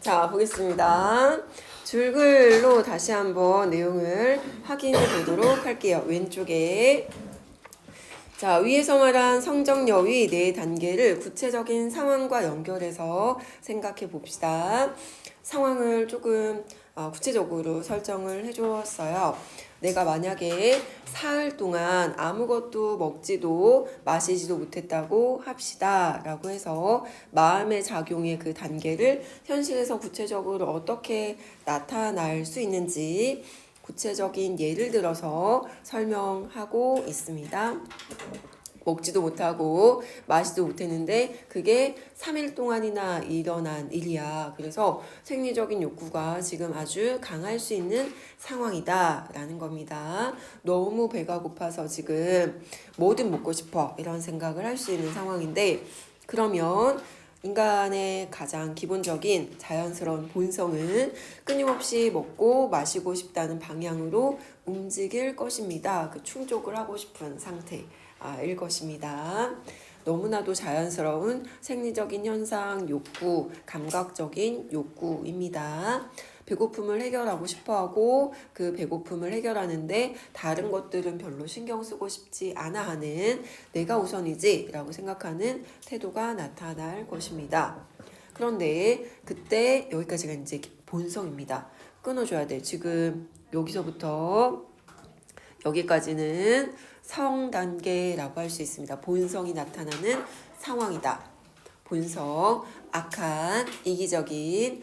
자, 보겠습니다. 줄글로 다시 한번 내용을 확인해 보도록 할게요. 왼쪽에. 자, 위에서 말한 성정여의 네 단계를 구체적인 상황과 연결해서 생각해 봅시다. 상황을 조금 구체적으로 설정을 해주었어요. 내가 만약에 사흘 동안 아무것도 먹지도 마시지도 못했다고 합시다. 라고 해서 마음의 작용의 그 단계를 현실에서 구체적으로 어떻게 나타날 수 있는지 구체적인 예를 들어서 설명하고 있습니다. 먹지도 못하고 마시지도 못했는데 그게 3일 동안이나 일어난 일이야. 그래서 생리적인 욕구가 지금 아주 강할 수 있는 상황이다 라는 겁니다. 너무 배가 고파서 지금 뭐든 먹고 싶어 이런 생각을 할 수 있는 상황인데, 그러면 인간의 가장 기본적인 자연스러운 본성은 끊임없이 먹고 마시고 싶다는 방향으로 움직일 것입니다. 그 충족을 하고 싶은 상태일 것입니다. 너무나도 자연스러운 생리적인 현상, 욕구, 감각적인 욕구입니다. 배고픔을 해결하고 싶어하고 그 배고픔을 해결하는데 다른 것들은 별로 신경 쓰고 싶지 않아 하는 내가 우선이지 라고 생각하는 태도가 나타날 것입니다. 그런데 그때 여기까지가 이제 본성입니다. 끊어줘야 돼. 지금 여기서부터 여기까지는 성 단계라고 할 수 있습니다. 본성이 나타나는 상황이다. 본성, 악한, 이기적인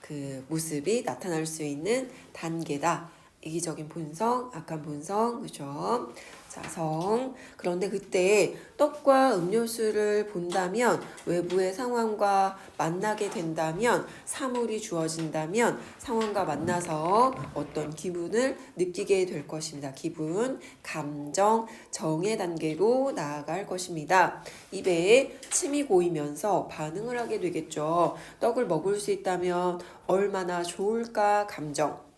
그 모습이 나타날 수 있는 단계다. 이기적인 본성, 악한 본성, 그죠? 자, 성. 그런데 그때 떡과 음료수를 본다면, 외부의 상황과 만나게 된다면, 사물이 주어진다면 상황과 만나서 어떤 기분을 느끼게 될 것입니다. 기분, 감정, 정의 단계로 나아갈 것입니다. 입에 침이 고이면서 반응을 하게 되겠죠. 떡을 먹을 수 있다면 얼마나 좋을까 감정.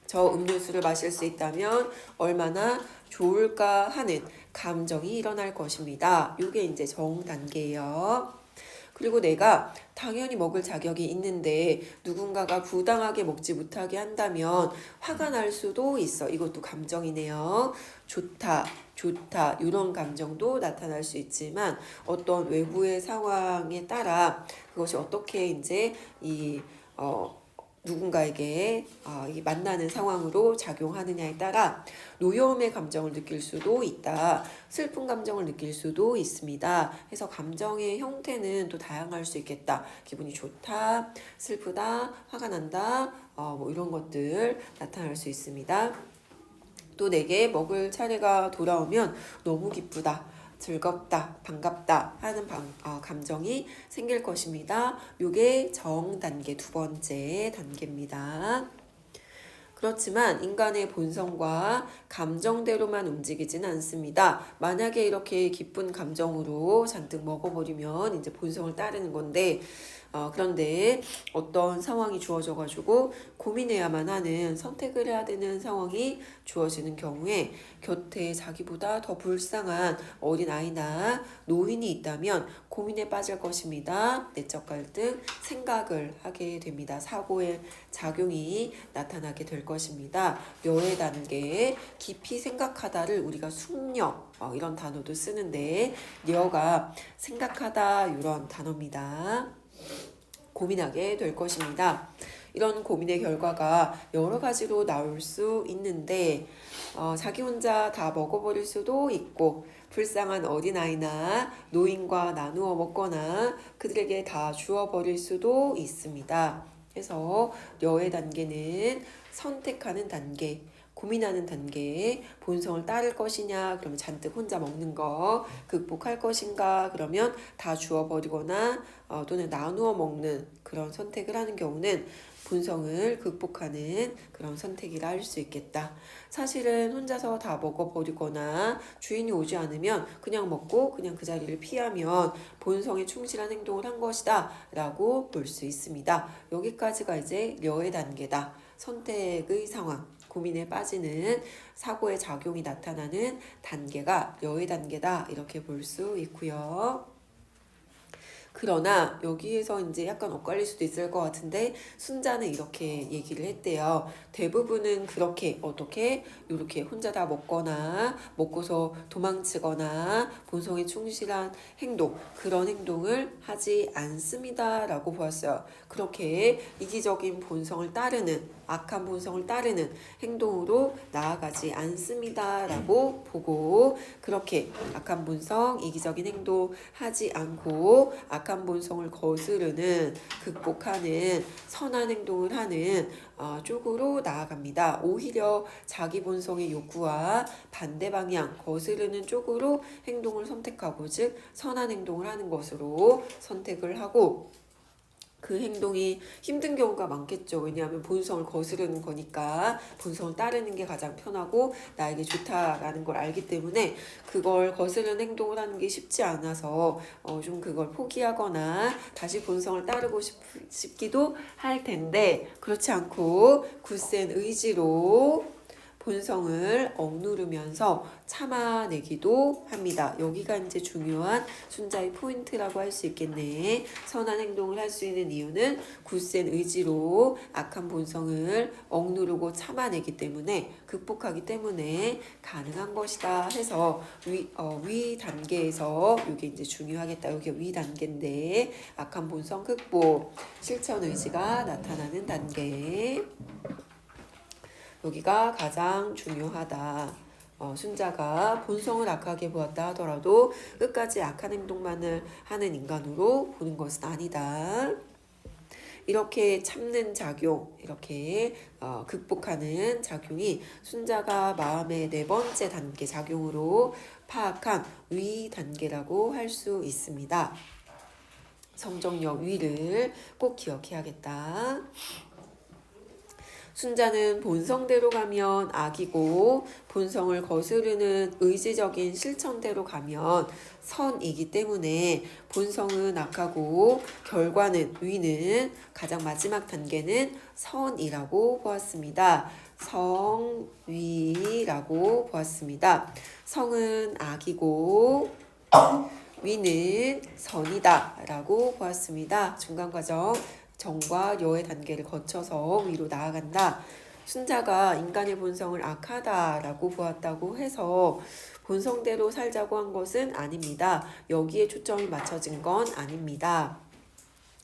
저 음료수를 마실 수 있다면 얼마나 좋을까 하는 감정이 일어날 것입니다. 이게 이제 정 단계예요. 그리고 내가 당연히 먹을 자격이 있는데 누군가가 부당하게 먹지 못하게 한다면 화가 날 수도 있어. 이것도 감정이네요. 좋다, 좋다 이런 감정도 나타날 수 있지만 어떤 외부의 상황에 따라 그것이 어떻게 이제 누군가에게 만나는 상황으로 작용하느냐에 따라 노여움의 감정을 느낄 수도 있다. 슬픈 감정을 느낄 수도 있습니다. 그래서 감정의 형태는 또 다양할 수 있겠다. 기분이 좋다, 슬프다, 화가 난다, 뭐 이런 것들 나타날 수 있습니다. 또 내게 먹을 차례가 돌아오면 너무 기쁘다, 즐겁다, 반갑다 하는 감정이 생길 것입니다. 요게 정 단계, 두 번째 단계입니다. 그렇지만 인간의 본성과 감정대로만 움직이지는 않습니다. 만약에 이렇게 기쁜 감정으로 잔뜩 먹어버리면 이제 본성을 따르는 건데, 그런데 어떤 상황이 주어져가지고 고민해야만 하는, 선택을 해야 되는 상황이 주어지는 경우에 곁에 자기보다 더 불쌍한 어린아이나 노인이 있다면 고민에 빠질 것입니다. 내적 갈등, 생각을 하게 됩니다. 사고의 작용이 나타나게 될 것입니다. 여의 단계에 깊이 생각하다를 우리가 숙려 이런 단어도 쓰는데, 여가 생각하다 이런 단어입니다. 고민하게 될 것입니다. 이런 고민의 결과가 여러 가지로 나올 수 있는데 자기 혼자 다 먹어버릴 수도 있고, 불쌍한 어린아이나 노인과 나누어 먹거나 그들에게 다 주어버릴 수도 있습니다. 그래서 여의 단계는 선택하는 단계, 고민하는 단계에 본성을 따를 것이냐, 그러면 잔뜩 혼자 먹는 거 극복할 것인가, 그러면 다 주워버리거나 또는 나누어 먹는 그런 선택을 하는 경우는 본성을 극복하는 그런 선택이라 할 수 있겠다. 사실은 혼자서 다 먹어버리거나 주인이 오지 않으면 그냥 먹고 그냥 그 자리를 피하면 본성에 충실한 행동을 한 것이다 라고 볼 수 있습니다. 여기까지가 이제 려의 단계다. 선택의 상황, 고민에 빠지는 사고의 작용이 나타나는 단계가 여의 단계다 이렇게 볼 수 있고요. 그러나 여기에서 이제 약간 엇갈릴 수도 있을 것 같은데 순자는 이렇게 얘기를 했대요. 대부분은 그렇게 어떻게 이렇게 혼자 다 먹거나 먹고서 도망치거나 본성에 충실한 행동 그런 행동을 하지 않습니다라고 보았어요. 그렇게 이기적인 본성을 따르는 악한 본성을 따르는 행동으로 나아가지 않습니다라고 보고 그렇게 악한 본성, 이기적인 행동 하지 않고 악한 본성을 거스르는 극복하는 선한 행동을 하는 쪽으로 나아갑니다. 오히려 자기 본성의 욕구와 반대 방향 거스르는 쪽으로 행동을 선택하고 즉 선한 행동을 하는 것으로 선택을 하고 그 행동이 힘든 경우가 많겠죠. 왜냐하면 본성을 거스르는 거니까 본성을 따르는 게 가장 편하고 나에게 좋다라는 걸 알기 때문에 그걸 거스르는 행동을 하는 게 쉽지 않아서 좀 그걸 포기하거나 다시 본성을 따르고 싶기도 할 텐데 그렇지 않고 굳센 의지로 본성을 억누르면서 참아내기도 합니다. 여기가 이제 중요한 순자의 포인트라고 할 수 있겠네. 선한 행동을 할 수 있는 이유는 굳센 의지로 악한 본성을 억누르고 참아내기 때문에 극복하기 때문에 가능한 것이다 해서 위 단계에서 이게 이제 중요하겠다. 여기 위 단계인데 악한 본성 극복, 실천 의지가 나타나는 단계. 여기가 가장 중요하다. 순자가 본성을 악하게 보았다 하더라도 끝까지 악한 행동만을 하는 인간으로 보는 것은 아니다. 이렇게 참는 작용, 이렇게 극복하는 작용이 순자가 마음의 네 번째 단계 작용으로 파악한 위 단계라고 할 수 있습니다. 성정역 위를 꼭 기억해야겠다. 순자는 본성대로 가면 악이고 본성을 거스르는 의지적인 실천대로 가면 선이기 때문에 본성은 악하고 결과는 위는 가장 마지막 단계는 선이라고 보았습니다. 성위라고 보았습니다. 성은 악이고 위는 선이다 라고 보았습니다. 중간과정 정과 여의 단계를 거쳐서 위로 나아간다. 순자가 인간의 본성을 악하다라고 보았다고 해서 본성대로 살자고 한 것은 아닙니다. 여기에 초점이 맞춰진 건 아닙니다.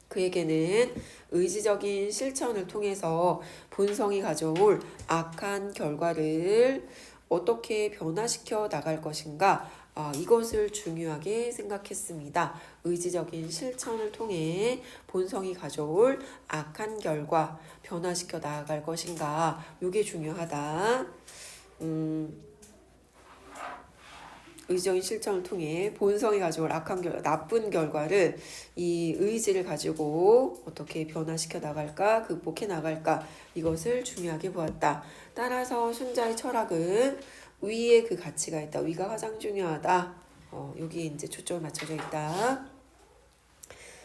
그에게는 의지적인 실천을 통해서 본성이 가져올 악한 결과를 어떻게 변화시켜 나갈 것인가 이것을 중요하게 생각했습니다. 의지적인 실천을 통해 본성이 가져올 악한 결과 변화시켜 나아갈 것인가 이게 중요하다. 의지적인 실천을 통해 본성이 가져올 악한 나쁜 결과를 이 의지를 가지고 어떻게 변화시켜 나갈까 극복해 나갈까 이것을 중요하게 보았다. 따라서 순자의 철학은 위에 그 가치가 있다. 위가 가장 중요하다. 여기에 이제 초점을 맞춰져 있다.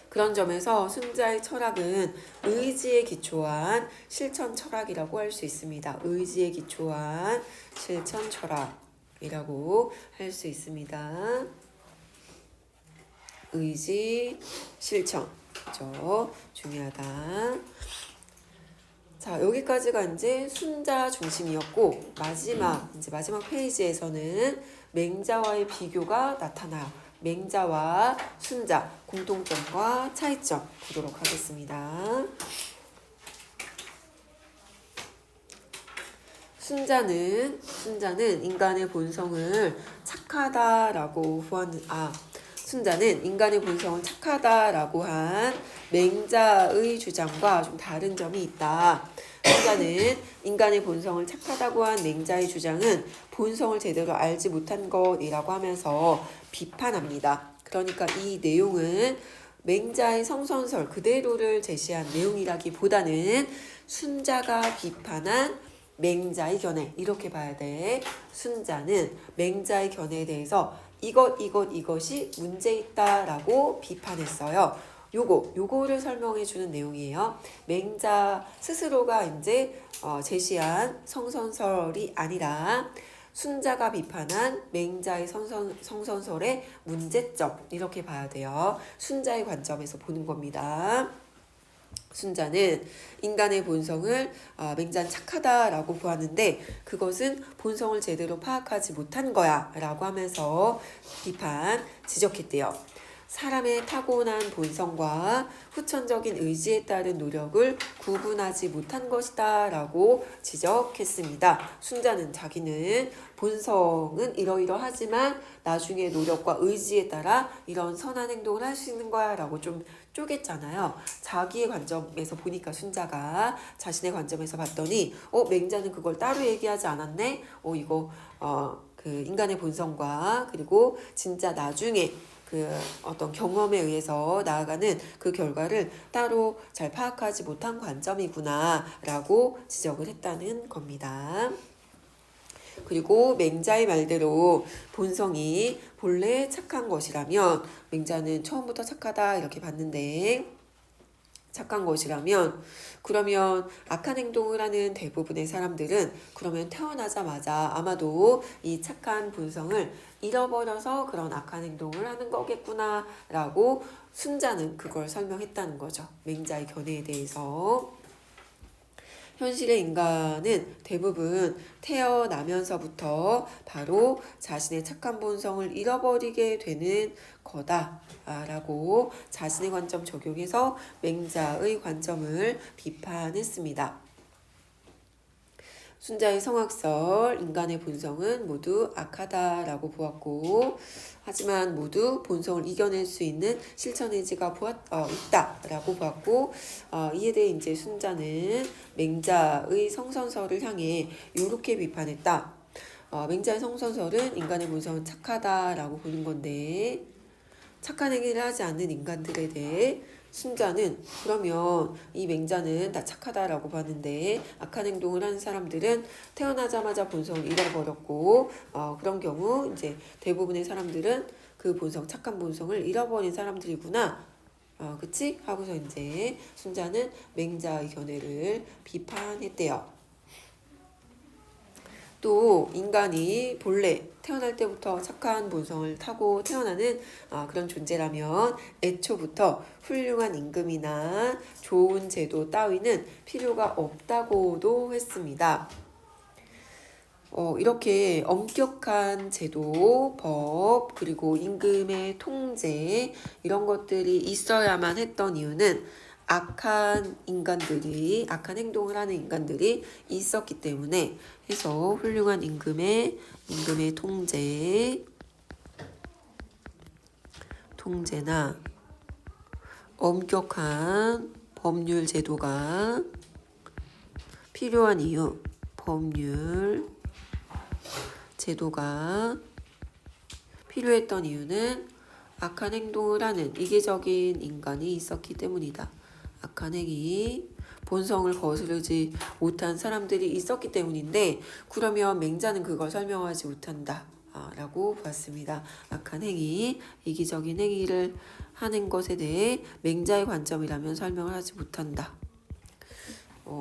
그런 점에서 순자의 철학은 의지에 기초한 실천 철학이라고 할 수 있습니다. 의지에 기초한 실천 철학이라고 할 수 있습니다. 의지, 실천. 그죠? 중요하다. 자, 여기까지가 이제 순자 중심이었고 마지막 페이지에서는 맹자와의 비교가 나타나요. 맹자와 순자 공통점과 차이점 보도록 하겠습니다. 순자는 인간의 본성을 착하다라고 순자는 인간의 본성은 착하다라고 한 맹자의 주장과 좀 다른 점이 있다. 순자는 인간의 본성을 착하다고 한 맹자의 주장은 본성을 제대로 알지 못한 것이라고 하면서 비판합니다. 그러니까 이 내용은 맹자의 성선설 그대로를 제시한 내용이라기보다는 순자가 비판한 맹자의 견해 이렇게 봐야 돼. 순자는 맹자의 견해에 대해서 이것이 문제 있다라고 비판했어요. 요거를 설명해 주는 내용이에요. 맹자 스스로가 이제 제시한 성선설이 아니라 순자가 비판한 맹자의 성선설의 문제점 이렇게 봐야 돼요. 순자의 관점에서 보는 겁니다. 순자는 인간의 본성을 맹자는 착하다라고 보았는데 그것은 본성을 제대로 파악하지 못한 거야 라고 하면서 비판, 지적했대요. 사람의 타고난 본성과 후천적인 의지에 따른 노력을 구분하지 못한 것이다 라고 지적했습니다. 순자는 자기는 본성은 이러이러하지만 나중에 노력과 의지에 따라 이런 선한 행동을 할 수 있는 거야 라고 좀 쪼갰잖아요. 자기의 관점에서 보니까 순자가 자신의 관점에서 봤더니 맹자는 그걸 따로 얘기하지 않았네. 이거 그 인간의 본성과 그리고 진짜 나중에 그 어떤 경험에 의해서 나아가는 그 결과를 따로 잘 파악하지 못한 관점이구나 라고 지적을 했다는 겁니다. 그리고 맹자의 말대로 본성이 본래 착한 것이라면 맹자는 처음부터 착하다 이렇게 봤는데 착한 것이라면 그러면 악한 행동을 하는 대부분의 사람들은 그러면 태어나자마자 아마도 이 착한 본성을 잃어버려서 그런 악한 행동을 하는 거겠구나 라고 순자는 그걸 설명했다는 거죠. 맹자의 견해에 대해서. 현실의 인간은 대부분 태어나면서부터 바로 자신의 착한 본성을 잃어버리게 되는 거다라고 자신의 관점 적용해서 맹자의 관점을 비판했습니다. 순자의 성악설, 인간의 본성은 모두 악하다라고 보았고 하지만 모두 본성을 이겨낼 수 있는 실천 의지가 있다라고 보았고 이에 대해 이제 순자는 맹자의 성선설을 향해 이렇게 비판했다. 맹자의 성선설은 인간의 본성은 착하다라고 보는 건데 착한 행위를 하지 않는 인간들에 대해 순자는 그러면 이 맹자는 다 착하다라고 봤는데 악한 행동을 하는 사람들은 태어나자마자 본성을 잃어버렸고 그런 경우 이제 대부분의 사람들은 그 본성 착한 본성을 잃어버린 사람들이구나. 그치? 하고서 이제 순자는 맹자의 견해를 비판했대요. 또 인간이 본래 태어날 때부터 착한 본성을 타고 태어나는 그런 존재라면 애초부터 훌륭한 임금이나 좋은 제도 따위는 필요가 없다고도 했습니다. 이렇게 엄격한 제도, 법, 그리고 임금의 통제 이런 것들이 있어야만 했던 이유는 악한 행동을 하는 인간들이 있었기 때문에 해서 훌륭한 임금의 통제나 엄격한 법률 제도가 필요한 이유, 법률 제도가 필요했던 이유는 악한 행동을 하는 이기적인 인간이 있었기 때문이다. 악한 행위, 본성을 거스르지 못한 사람들이 있었기 때문인데 그러면 맹자는 그걸 설명하지 못한다 라고 봤습니다. 악한 행위, 이기적인 행위를 하는 것에 대해 맹자의 관점이라면 설명을 하지 못한다.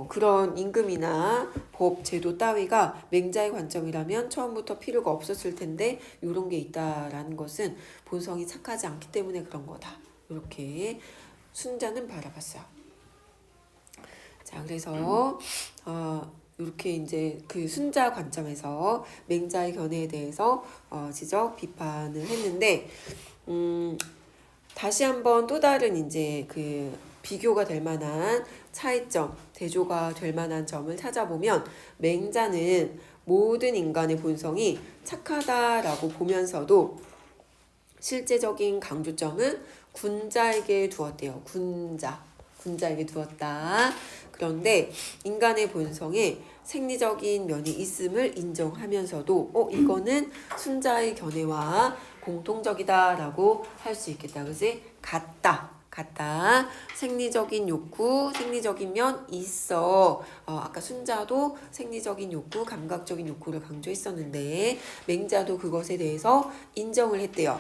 그런 임금이나 법, 제도 따위가 맹자의 관점이라면 처음부터 필요가 없었을 텐데 이런 게 있다라는 것은 본성이 착하지 않기 때문에 그런 거다. 이렇게 순자는 바라봤어요. 자, 그래서 이렇게 이제 그 순자 관점에서 맹자의 견해에 대해서 비판을 했는데 다시 한번 또 다른 이제 그 비교가 될 만한 차이점, 대조가 될 만한 점을 찾아보면 맹자는 모든 인간의 본성이 착하다라고 보면서도 실제적인 강조점은 군자에게 두었대요. 군자에게 두었다. 그런데 인간의 본성에 생리적인 면이 있음을 인정하면서도 이거는 순자의 견해와 공통적이다라고 할 수 있겠다. 그지? 같다. 생리적인 욕구, 생리적인 면 있어. 아까 순자도 생리적인 욕구, 감각적인 욕구를 강조했었는데 맹자도 그것에 대해서 인정을 했대요.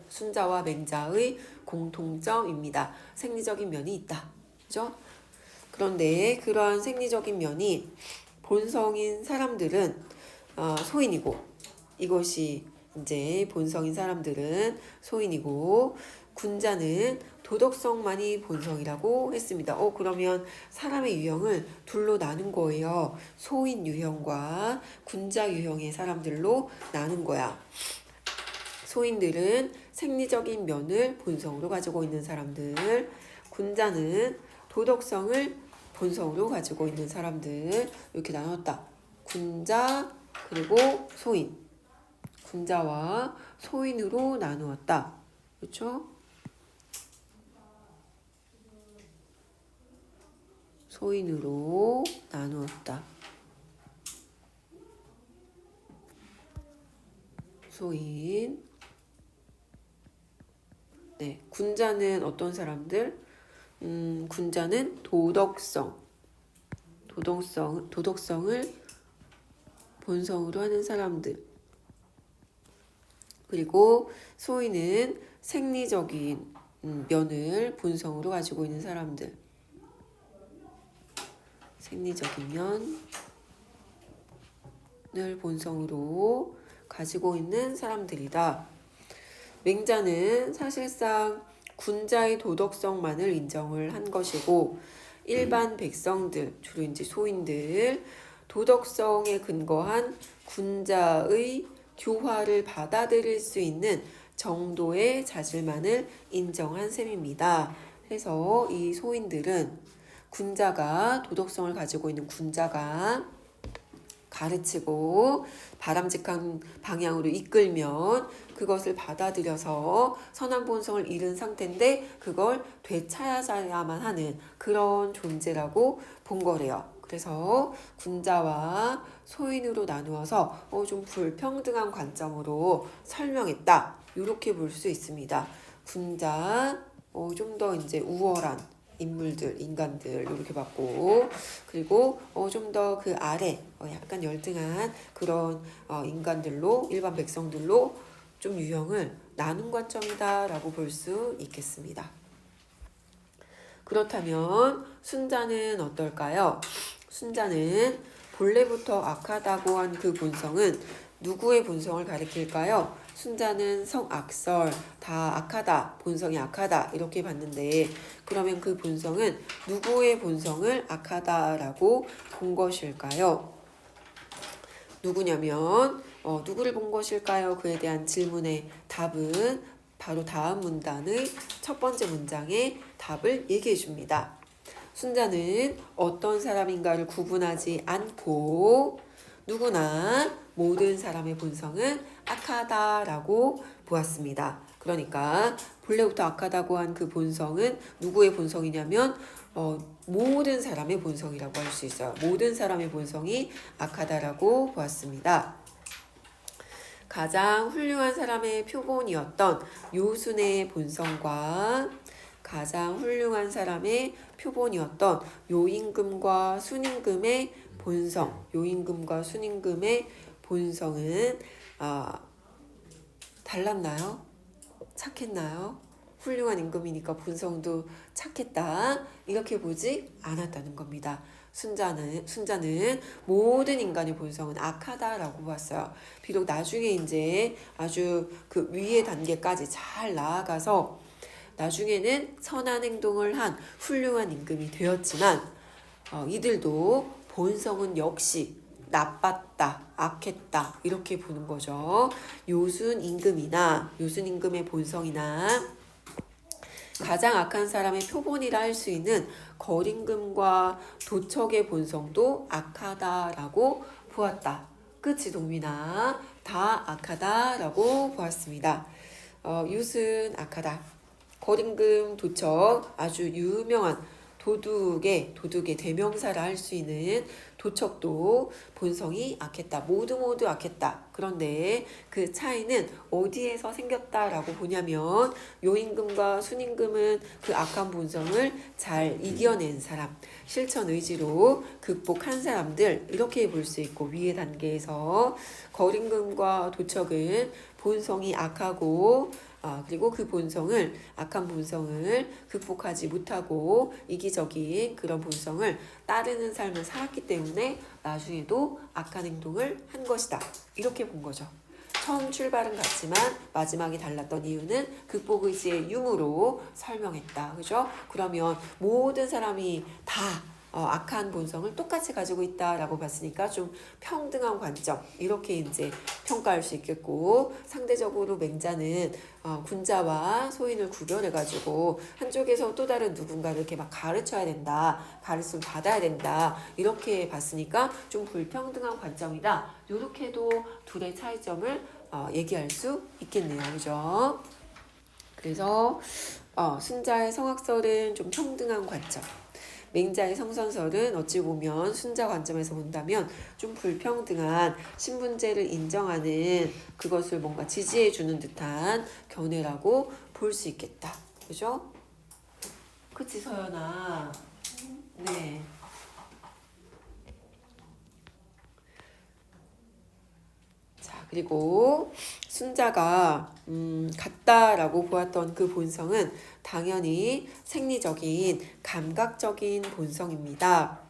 순자와 맹자의 공통점입니다. 생리적인 면이 있다. 그죠? 그런데 그러한 생리적인 면이 본성인 사람들은 소인이고, 이것이 이제 본성인 사람들은 소인이고, 군자는 도덕성만이 본성이라고 했습니다. 그러면 사람의 유형을 둘로 나눈 거예요. 소인 유형과 군자 유형의 사람들로 나눈 거야. 소인들은 생리적인 면을 본성으로 가지고 있는 사람들, 군자는 도덕성을 본성으로 가지고 있는 사람들, 이렇게 나눴다. 군자 그리고 소인, 군자와 소인으로 나누었다. 그렇죠? 소인으로 나누었다. 소인. 네, 군자는 어떤 사람들? 군자는 도덕성을 본성으로 하는 사람들. 그리고 소인은 생리적인 면을 본성으로 가지고 있는 사람들. 생리적인 면을 본성으로 가지고 있는 사람들이다. 맹자는 사실상 군자의 도덕성만을 인정을 한 것이고, 일반 백성들, 주로 이제 소인들, 도덕성에 근거한 군자의 교화를 받아들일 수 있는 정도의 자질만을 인정한 셈입니다. 그래서 이 소인들은 군자가, 도덕성을 가지고 있는 군자가 가르치고 바람직한 방향으로 이끌면 그것을 받아들여서 선한 본성을 잃은 상태인데 그걸 되찾아야만 하는 그런 존재라고 본 거래요. 그래서 군자와 소인으로 나누어서 좀 불평등한 관점으로 설명했다. 이렇게 볼 수 있습니다. 군자 좀 더 이제 우월한 인물들, 인간들 이렇게 봤고, 그리고 좀 더 그 아래 약간 열등한 그런 인간들로, 일반 백성들로 좀 유형을 나눈 관점이다라고 볼 수 있겠습니다. 그렇다면 순자는 어떨까요? 순자는 본래부터 악하다고 한 그 본성은 누구의 본성을 가리킬까요? 순자는 성악설, 다 악하다, 본성이 악하다 이렇게 봤는데, 그러면 그 본성은 누구의 본성을 악하다라고 본 것일까요? 누구냐면 누구를 본 것일까요? 그에 대한 질문의 답은 바로 다음 문단의 첫 번째 문장의 답을 얘기해 줍니다. 순자는 어떤 사람인가를 구분하지 않고 누구나 모든 사람의 본성은 악하다라고 보았습니다. 그러니까 본래부터 악하다고 한 그 본성은 누구의 본성이냐면 모든 사람의 본성이라고 할 수 있어요. 모든 사람의 본성이 악하다라고 보았습니다. 가장 훌륭한 사람의 표본이었던 요순의 본성과 가장 훌륭한 사람의 표본이었던 요임금과 순임금의 본성, 요임금과 순임금의 본성은 달랐나요? 착했나요? 훌륭한 임금이니까 본성도 착했다. 이렇게 보지 않았다는 겁니다. 순자는 모든 인간의 본성은 악하다라고 봤어요. 비록 나중에 이제 아주 그 위의 단계까지 잘 나아가서 나중에는 선한 행동을 한 훌륭한 임금이 되었지만 이들도 본성은 역시 나빴다, 악했다 이렇게 보는 거죠. 요순 임금의 본성이나 가장 악한 사람의 표본이라 할 수 있는 거림금과 도척의 본성도 악하다라고 보았다. 그치 동민아? 다 악하다라고 보았습니다. 요순 악하다. 거림금, 도척 아주 유명한 도둑의 대명사를 할 수 있는 도척도 본성이 악했다. 모두 악했다. 그런데 그 차이는 어디에서 생겼다라고 보냐면 요임금과 순임금은 그 악한 본성을 잘 이겨낸 사람, 실천 의지로 극복한 사람들 이렇게 볼 수 있고, 위의 단계에서 거림금과 도척은 본성이 악하고 그리고 그 본성을, 악한 본성을 극복하지 못하고 이기적인 그런 본성을 따르는 삶을 살았기 때문에 나중에도 악한 행동을 한 것이다. 이렇게 본 거죠. 처음 출발은 같지만 마지막이 달랐던 이유는 극복의지의 유무로 설명했다. 그죠? 그러면 모든 사람이 다 악한 본성을 똑같이 가지고 있다라고 봤으니까 좀 평등한 관점 이렇게 이제 평가할 수 있겠고, 상대적으로 맹자는 군자와 소인을 구별해가지고 한쪽에서 또 다른 누군가를 이렇게 막 가르쳐야 된다, 가르침 받아야 된다 이렇게 봤으니까 좀 불평등한 관점이다. 이렇게도 둘의 차이점을 얘기할 수 있겠네요. 그죠? 그래서 순자의 성악설은 좀 평등한 관점, 맹자의 성선설은 어찌 보면 순자 관점에서 본다면 좀 불평등한 신분제를 인정하는, 그것을 뭔가 지지해주는 듯한 견해라고 볼 수 있겠다. 그죠? 그치, 서연아? 네. 자, 그리고 순자가 같다라고 보았던 그 본성은 당연히 생리적인 감각적인 본성입니다.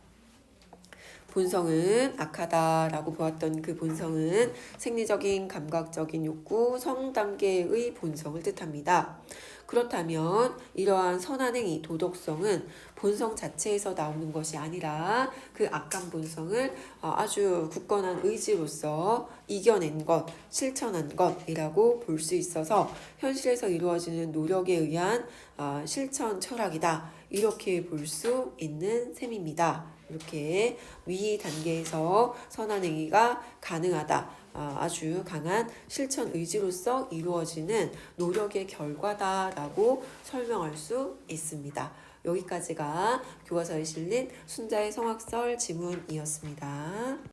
본성은 악하다라고 보았던 그 본성은 생리적인 감각적인 욕구, 성단계의 본성을 뜻합니다. 그렇다면 이러한 선한 행위, 도덕성은 본성 자체에서 나오는 것이 아니라 그 악한 본성을 아주 굳건한 의지로서 이겨낸 것, 실천한 것이라고 볼 수 있어서 현실에서 이루어지는 노력에 의한 실천 철학이다. 이렇게 볼 수 있는 셈입니다. 이렇게 위 단계에서 선한 행위가 가능하다. 아주 강한 실천 의지로서 이루어지는 노력의 결과다라고 설명할 수 있습니다. 여기까지가 교과서에 실린 순자의 성악설 지문이었습니다.